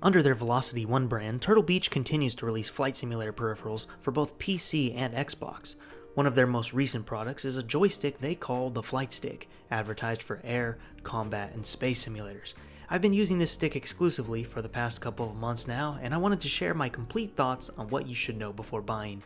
Under their VelocityOne brand, TurtleBeach continues to release flight simulator peripherals for both PC and Xbox. One of their most recent products is a joystick they call the Flightstick, advertised for air, combat, and space simulators. I've been using this stick exclusively for the past couple of months now, and I wanted to share my complete thoughts on what you should know before buying.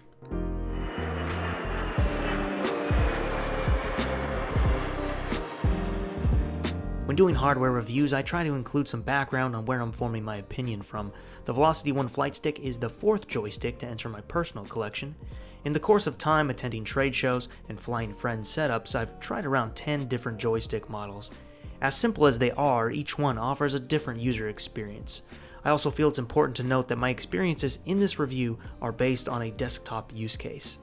When doing hardware reviews, I try to include some background on where I'm forming my opinion from. The VelocityOne Flightstick is the fourth joystick to enter my personal collection. In the course of time attending trade shows and flying friends setups, I've tried around 10 different joystick models. As simple as they are, each one offers a different user experience. I also feel it's important to note that my experiences in this review are based on a desktop use case.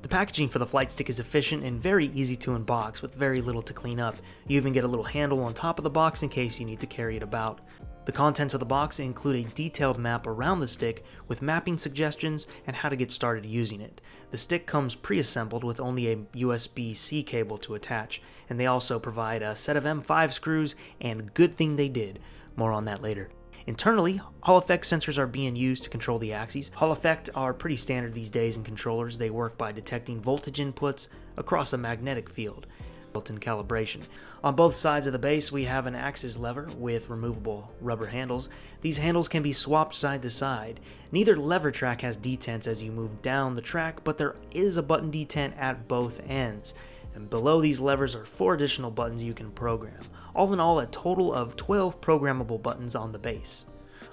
The packaging for the Flightstick is efficient and very easy to unbox with very little to clean up. You even get a little handle on top of the box in case you need to carry it about. The contents of the box include a detailed map around the stick with mapping suggestions and how to get started using it. The stick comes pre-assembled with only a USB-C cable to attach, and they also provide a set of M5 screws, and good thing they did. More on that later. Internally, Hall effect sensors are being used to control the axes. Hall effect are pretty standard these days in controllers. They work by detecting voltage inputs across a magnetic field. Built-in calibration. On both sides of the base, we have an axis lever with removable rubber handles. These handles can be swapped side to side. Neither lever track has detents as you move down the track, but there is a button detent at both ends. And below these levers are 4 additional buttons you can program. All in all, a total of 12 programmable buttons on the base.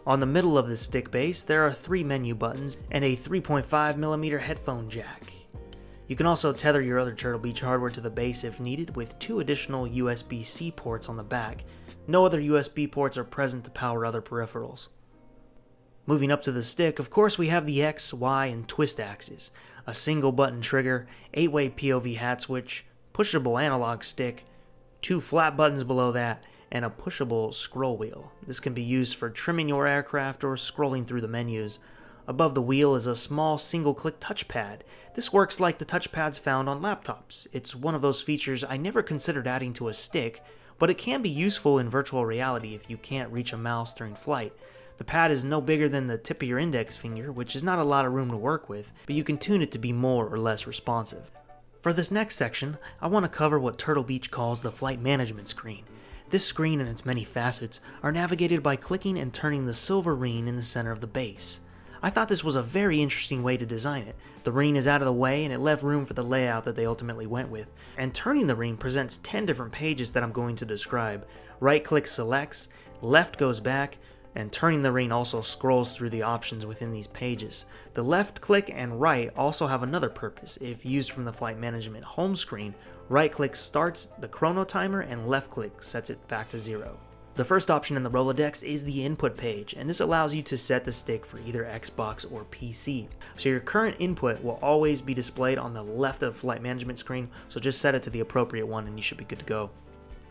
On the middle of the stick base, there are 3 menu buttons and a 3.5mm headphone jack. You can also tether your other TurtleBeach hardware to the base if needed, with 2 additional USB-C ports on the back. No other USB ports are present to power other peripherals. Moving up to the stick, of course, we have the X, Y, and twist axes, a single button trigger, 8-way POV hat switch, pushable analog stick, 2 flat buttons below that, and a pushable scroll wheel. This can be used for trimming your aircraft or scrolling through the menus. Above the wheel is a small single-click touchpad. This works like the touchpads found on laptops. It's one of those features I never considered adding to a stick, but it can be useful in virtual reality if you can't reach a mouse during flight. The pad is no bigger than the tip of your index finger, which is not a lot of room to work with, but you can tune it to be more or less responsive. For this next section, I want to cover what TurtleBeach calls the flight management screen. This screen and its many facets are navigated by clicking and turning the silver ring in the center of the base. I thought this was a very interesting way to design it. The ring is out of the way and it left room for the layout that they ultimately went with. And turning the ring presents 10 different pages that I'm going to describe. Right click selects, left goes back, and turning the ring also scrolls through the options within these pages. The left click and right also have another purpose. If used from the flight management home screen, right click starts the chrono timer and left click sets it back to 0. The first option in the Rolodex is the input page, and this allows you to set the stick for either Xbox or PC. So your current input will always be displayed on the left of the flight management screen, so just set it to the appropriate one and you should be good to go.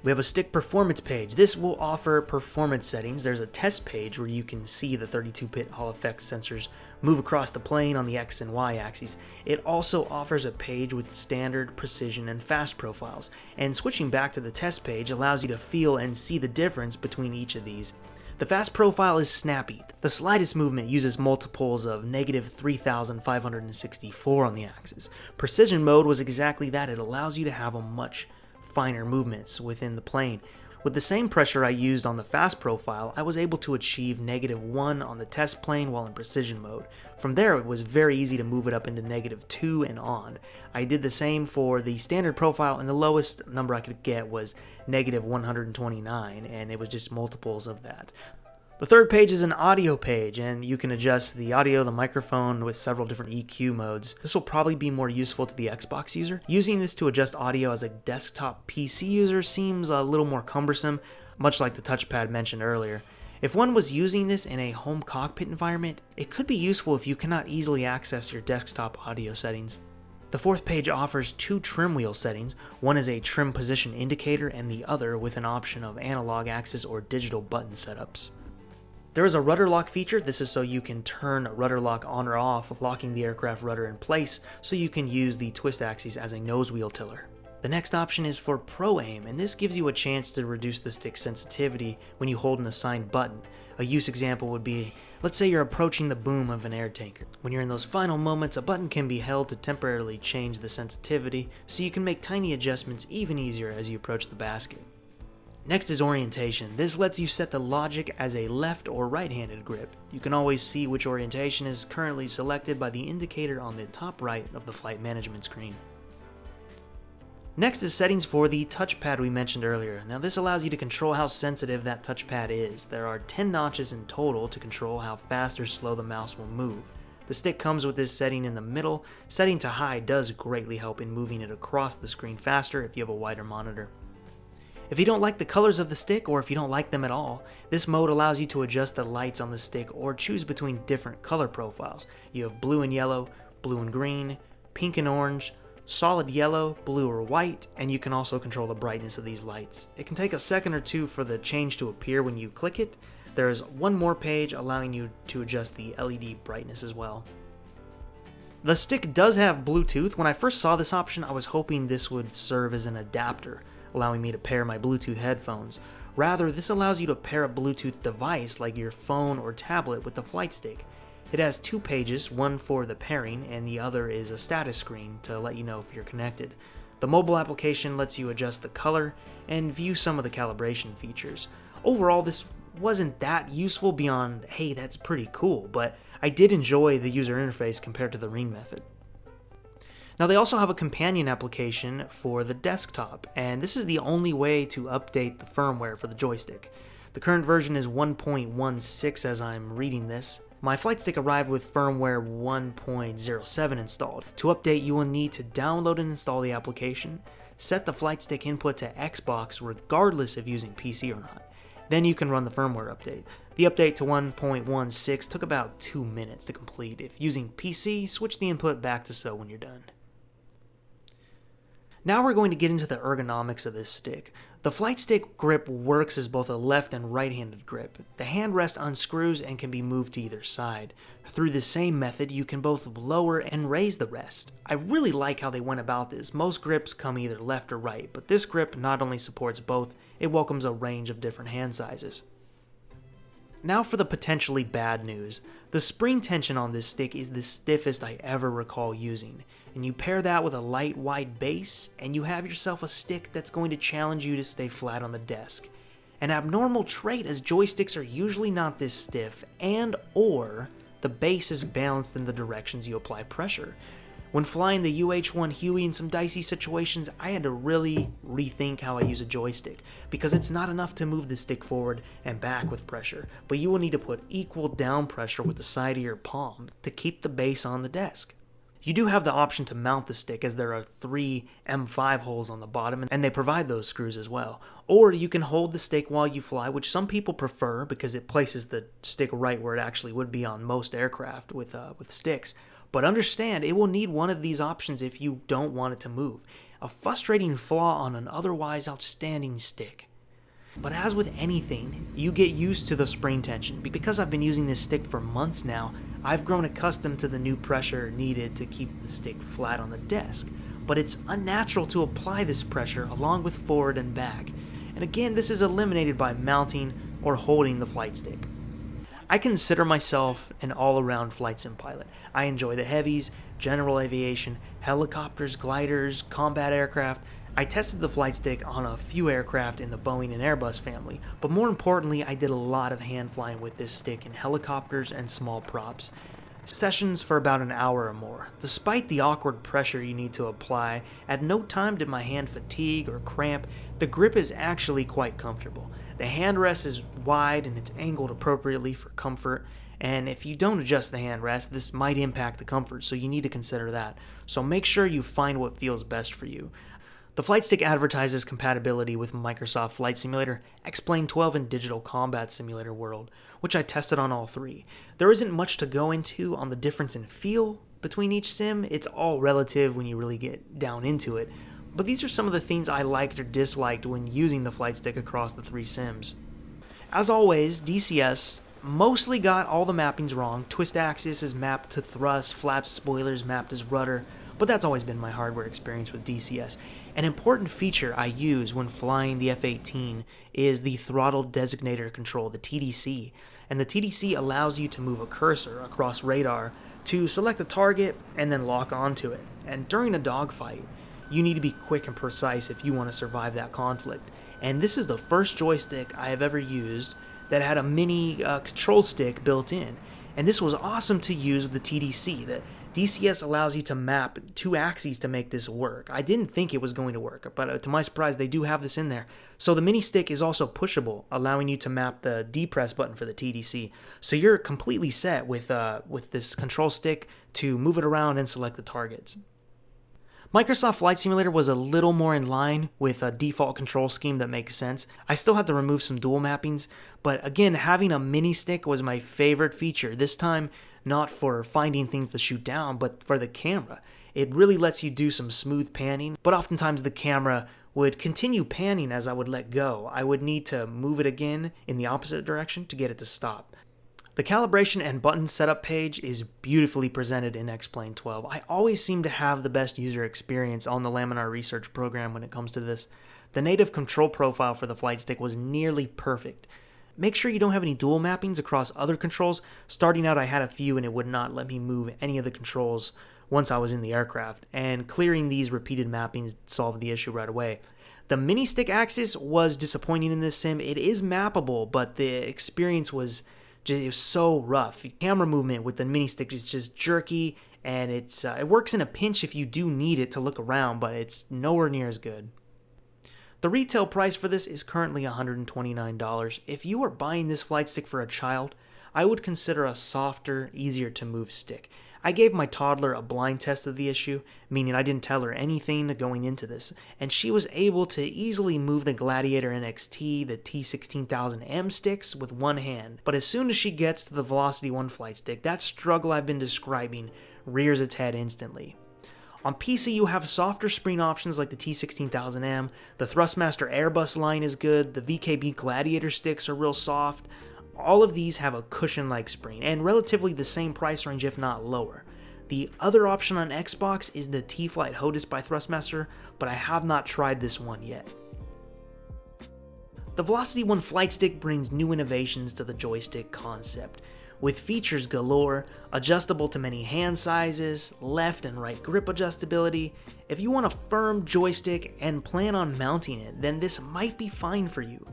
We have a stick performance page. This will offer performance settings. There's a test page where you can see the 32-bit Hall effect sensors move across the plane on the X and Y axes. It also offers a page with standard, precision, and fast profiles. And switching back to the test page allows you to feel and see the difference between each of these. The fast profile is snappy. The slightest movement uses multiples of -3,564 on the axis. Precision mode was exactly that. It allows you to have a much finer movements within the plane. With the same pressure I used on the fast profile, I was able to achieve -1 on the test plane while in precision mode. From there, it was very easy to move it up into -2 and on. I did the same for the standard profile, and the lowest number I could get was -129, and it was just multiples of that. The third page is an audio page, and you can adjust the audio, the microphone with several different EQ modes. This will probably be more useful to the Xbox user. Using this to adjust audio as a desktop PC user seems a little more cumbersome, much like the touchpad mentioned earlier. If one was using this in a home cockpit environment, it could be useful if you cannot easily access your desktop audio settings. The fourth page offers 2 trim wheel settings. One is a trim position indicator and the other with an option of analog axis or digital button setups. There is a rudder lock feature. This is so you can turn rudder lock on or off, locking the aircraft rudder in place so you can use the twist axis as a nose wheel tiller. The The next option is for Pro Aim, and this gives you a chance to reduce the stick's sensitivity when you hold an assigned button. A use example would be, let's say you're approaching the boom of an air tanker. When you're in those final moments, a button can be held to temporarily change the sensitivity, so you can make tiny adjustments even easier as you approach the basket. Next is orientation. This lets you set the logic as a left or right-handed grip. You can always see which orientation is currently selected by the indicator on the top right of the flight management screen. Next is settings for the touchpad we mentioned earlier. Now this allows you to control how sensitive that touchpad is. There are 10 notches in total to control how fast or slow the mouse will move. The stick comes with this setting in the middle. Setting to high does greatly help in moving it across the screen faster if you have a wider monitor. If you don't like the colors of the stick, or if you don't like them at all, this mode allows you to adjust the lights on the stick or choose between different color profiles. You have blue and yellow, blue and green, pink and orange, solid yellow, blue or white, and you can also control the brightness of these lights. It can take a second or two for the change to appear when you click it. There is one more page allowing you to adjust the LED brightness as well. The stick does have Bluetooth. When I first saw this option, I was hoping this would serve as an adapter, allowing me to pair my Bluetooth headphones. Rather, this allows you to pair a Bluetooth device like your phone or tablet with the Flightstick. It has two pages, one for the pairing and the other is a status screen to let you know if you're connected. The mobile application lets you adjust the color and view some of the calibration features. Overall, this wasn't that useful beyond, hey, that's pretty cool, but I did enjoy the user interface compared to the ring method. Now they also have a companion application for the desktop, and this is the only way to update the firmware for the joystick. The current version is 1.16 as I'm reading this. My Flightstick arrived with firmware 1.07 installed. To update, you will need to download and install the application, set the Flightstick input to Xbox regardless of using PC or not. Then you can run the firmware update. The update to 1.16 took about 2 minutes to complete. If using PC, switch the input back to so when you're done. Now we're going to get into the ergonomics of this stick. The Flightstick grip works as both a left and right-handed grip. The handrest unscrews and can be moved to either side. Through the same method, you can both lower and raise the rest. I really like how they went about this. Most grips come either left or right, but this grip not only supports both, it welcomes a range of different hand sizes. Now for the potentially bad news. The spring tension on this stick is the stiffest I ever recall using, and you pair that with a light wide base, and you have yourself a stick that's going to challenge you to stay flat on the desk. An abnormal trait, as joysticks are usually not this stiff, and or the base is balanced in the directions you apply pressure. When flying the UH-1 Huey in some dicey situations, I had to really rethink how I use a joystick, because it's not enough to move the stick forward and back with pressure, but you will need to put equal down pressure with the side of your palm to keep the base on the desk. You do have the option to mount the stick, as there are 3 M5 holes on the bottom, and they provide those screws as well. Or you can hold the stick while you fly, which some people prefer because it places the stick right where it actually would be on most aircraft with sticks. But understand, it will need one of these options if you don't want it to move. A frustrating flaw on an otherwise outstanding stick. But as with anything, you get used to the spring tension. Because I've been using this stick for months now, I've grown accustomed to the new pressure needed to keep the stick flat on the desk. But it's unnatural to apply this pressure along with forward and back. And again, this is eliminated by mounting or holding the flight stick. I consider myself an all-around flight sim pilot. I enjoy the heavies, general aviation, helicopters, gliders, combat aircraft. I tested the Flightstick on a few aircraft in the Boeing and Airbus family, but more importantly, I did a lot of hand flying with this stick in helicopters and small props. Sessions for about an hour or more. Despite the awkward pressure you need to apply, at no time did my hand fatigue or cramp. The grip is actually quite comfortable. The handrest is wide and it's angled appropriately for comfort, and if you don't adjust the handrest, this might impact the comfort, so you need to consider that. So make sure you find what feels best for you. The Flightstick advertises compatibility with Microsoft Flight Simulator, XPlane 12, and Digital Combat Simulator World, which I tested on all three. There isn't much to go into on the difference in feel between each sim. It's all relative when you really get down into it. But these are some of the things I liked or disliked when using the Flightstick across the three sims. As always, DCS mostly got all the mappings wrong. Twist axis is mapped to thrust, flaps spoilers mapped as rudder, but that's always been my hardware experience with DCS. An important feature I use when flying the F-18 is the Throttle Designator Control, the TDC. And the TDC allows you to move a cursor across radar to select a target and then lock onto it. And during a dogfight, you need to be quick and precise if you want to survive that conflict. And this is the first joystick I have ever used that had a mini control stick built in. And this was awesome to use with the TDC. The DCS allows you to map 2 axes to make this work. I didn't think it was going to work, but to my surprise, they do have this in there. So the mini stick is also pushable, allowing you to map the D press button for the TDC. So you're completely set with this control stick to move it around and select the targets. Microsoft Flight Simulator was a little more in line with a default control scheme that makes sense. I still had to remove some dual mappings, but again, having a mini stick was my favorite feature. This time, not for finding things to shoot down, but for the camera. It really lets you do some smooth panning, but oftentimes the camera would continue panning as I would let go. I would need to move it again in the opposite direction to get it to stop. The calibration and button setup page is beautifully presented in XPlane 12. I always seem to have the best user experience on the Laminar Research program when it comes to this. The native control profile for the Flightstick was nearly perfect. Make sure you don't have any dual mappings across other controls. Starting out, I had a few and it would not let me move any of the controls once I was in the aircraft, and clearing these repeated mappings solved the issue right away. The mini stick axis was disappointing in this sim. It is mappable, but the experience was so rough. Camera movement with the mini stick is just jerky, and it works in a pinch if you do need it to look around, but it's nowhere near as good. The retail price for this is currently $129. If you are buying this flight stick for a child, I would consider a softer, easier to move stick. I gave my toddler a blind test of the issue, meaning I didn't tell her anything going into this, and she was able to easily move the Gladiator NXT, the T16000M sticks with one hand. But as soon as she gets to the VelocityOne flight stick, that struggle I've been describing rears its head instantly. On PC, you have softer spring options like the T16000M, the Thrustmaster Airbus line is good, the VKB Gladiator sticks are real soft. All of these have a cushion-like spring, and relatively the same price range if not lower. The other option on Xbox is the T-Flight HOTUS by Thrustmaster, but I have not tried this one yet. The VelocityOne flight stick brings new innovations to the joystick concept. With features galore, adjustable to many hand sizes, left and right grip adjustability. If you want a firm joystick and plan on mounting it, then this might be fine for you.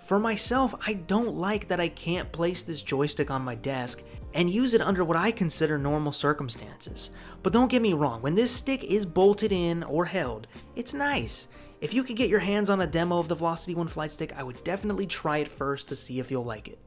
For myself, I don't like that I can't place this joystick on my desk and use it under what I consider normal circumstances. But don't get me wrong, when this stick is bolted in or held, it's nice. If you could get your hands on a demo of the VelocityOne flight stick, I would definitely try it first to see if you'll like it.